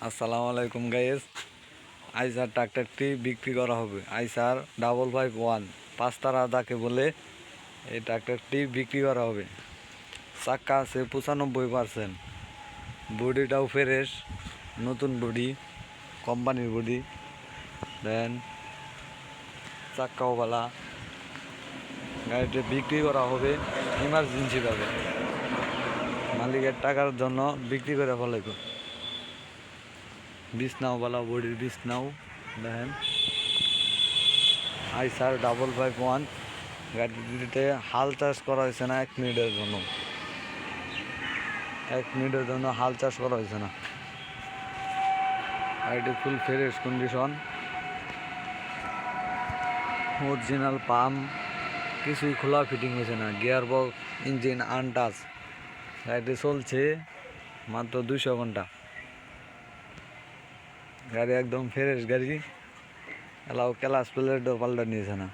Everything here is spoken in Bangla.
আসসালামু আলাইকুম গাইস। আইসার ট্রাক্টরটি বিক্রি করা হবে। আইসার 551 পাঁচতারা যাকে বলে, এই ট্রাক্টরটি বিক্রি করা হবে। চাক্কা আছে 95%, বডিটাও ফ্রেশ, নতুন বডি, কোম্পানির বডি। দেন চাক্কাও ভালা। গাড়িটি বিক্রি করা হবে ইমার্জেন্সিভাবে, মালিকের টাকার জন্য বিক্রি করে ফেলাইব। বিছনাও ভালো, বডির বিছনাও। দেখেন আইসার 551 গাড়িটিতে হাল চাষ করা হয়েছে না 1 মিনিটের জন্য। 1 মিনিটের জন্য হাল চাষ করা হয়েছে না। গাড়িটি full fresh condition, original pump, কিছুই খোলা ফিটিং হয়েছে না। Gear box, engine untouch. গাড়িটি চলছে মাত্র 200 ঘন্টা। গাড়ি একদম ফ্রেশ গাড়ি, এলাও ক্লাস প্লেটও পাল্টা নিয়েছে না।